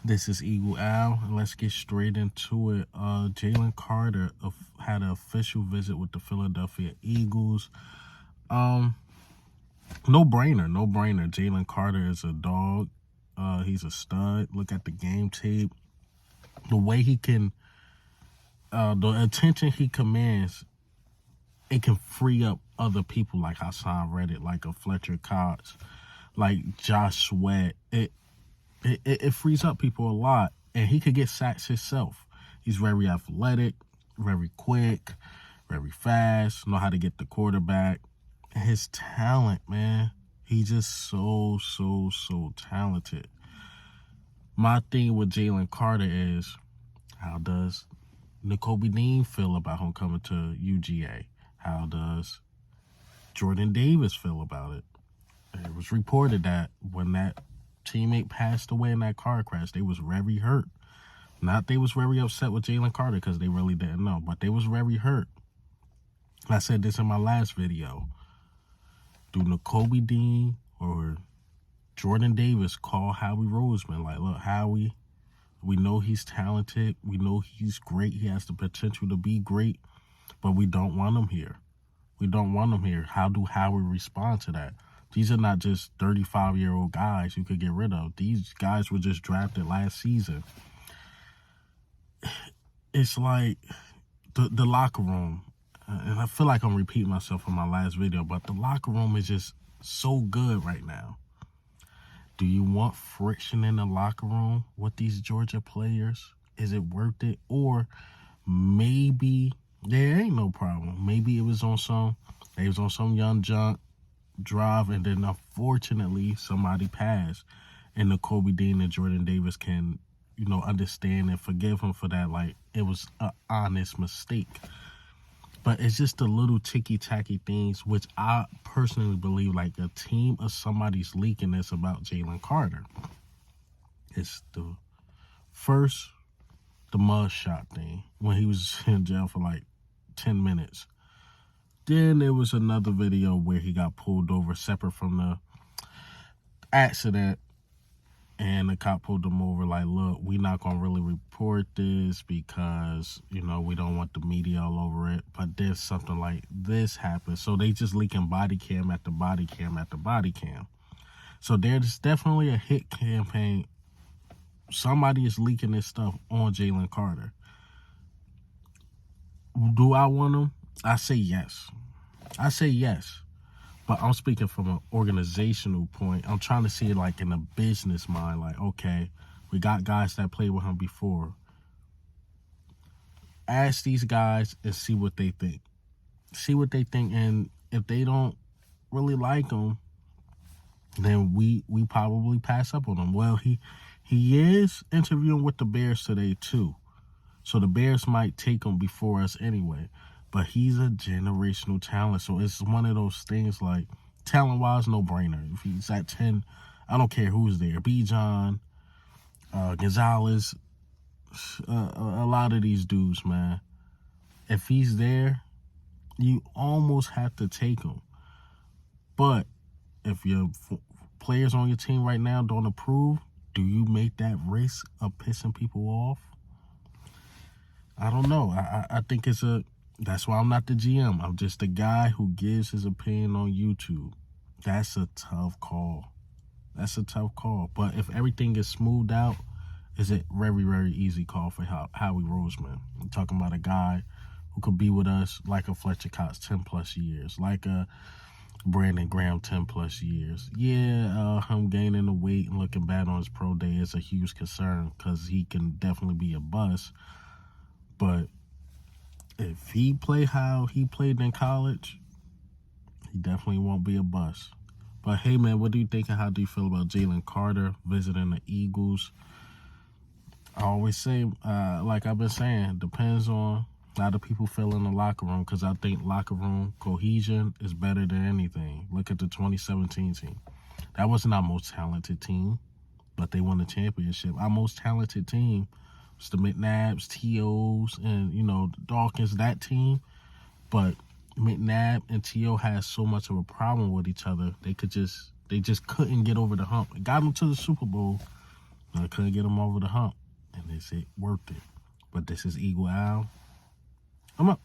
This is Eagle Al, and let's get straight into it. Jalen Carter had an official visit with the Philadelphia Eagles. Um, no brainer. Jalen Carter is a dog. He's a stud. Look at the game tape. The way he can, the attention he commands, it can free up other people like Hassan Reddick, like a Fletcher Cox, like Josh Sweat. It frees up people a lot, and he could get sacks himself. He's very athletic, very quick, very fast, know how to get the quarterback. And his talent, man, he's just so talented. My thing with Jalen Carter is, how does N'Kobe Dean feel about him coming to UGA? How does Jordan Davis feel about it? It was reported that when that teammate passed away in that car crash, they was very hurt. Not they was very upset with Jalen Carter because they really didn't know, but they was very hurt. I said this in my last video. Do N'Kobe Dean or Jordan Davis call Howie Roseman? Like, look, Howie, we know he's talented. We know he's great. He has the potential to be great, but we don't want him here. We don't want him here. How do Howie respond to that? These are not just 35-year-old guys you could get rid of. These guys were just drafted last season. It's like the locker room, and I feel like I'm repeating myself in my last video, but the locker room is just so good right now. Do you want friction in the locker room with these Georgia players? Is it worth it? Or maybe there ain't no problem. Maybe it was on some young junk drive, and then unfortunately somebody passed, and N'Kobe Dean and Jordan Davis can, understand and forgive him for that. Like, it was an honest mistake. But it's just the little ticky-tacky things, which I personally believe, like, a team of somebody's leaking this about Jalen Carter. It's the mug shot thing when he was in jail for like 10 minutes. Then there was another video where he got pulled over separate from the accident, and the cop pulled him over like, look, we're not going to really report this because, we don't want the media all over it. But then something like this happened. So they just leaking body cam after body cam after body cam. So there's definitely a hit campaign. Somebody is leaking this stuff on Jalen Carter. Do I want him? I say yes. But I'm speaking from an organizational point. I'm trying to see it like in a business mind. Like, okay, we got guys that played with him before. Ask these guys and see what they think. And if they don't really like him, then we probably pass up on him. Well, he is interviewing with the Bears today too. So the Bears might take him before us anyway. But he's a generational talent. So it's one of those things like, talent-wise, no-brainer. If he's at 10, I don't care who's there. Bijan, Gonzalez, a lot of these dudes, man. If he's there, you almost have to take him. But if your players on your team right now don't approve, do you make that risk of pissing people off? I don't know. I think that's why I'm not the GM. I'm just a guy who gives his opinion on YouTube. That's a tough call. But if everything is smoothed out, it's a very, very easy call for Howie Roseman. I'm talking about a guy who could be with us like a Fletcher Cox 10 plus years, like a Brandon Graham 10 plus years. Yeah, him gaining the weight and looking bad on his pro day is a huge concern because he can definitely be a bust. But if he play how he played in college, he definitely won't be a bust. But hey, man, what do you think and how do you feel about Jalen Carter visiting the Eagles? I always say, like I've been saying, depends on how the people feel in the locker room, because I think locker room cohesion is better than anything. Look at the 2017 team. That wasn't our most talented team, but they won the championship. Our most talented team was the McNabbs, T.O.s, and, the Dawkins, that team. But McNabb and T.O. had so much of a problem with each other. They just couldn't get over the hump. It got them to the Super Bowl, I couldn't get him over the hump. And is it worth it? But this is Eagle Al. I'm up.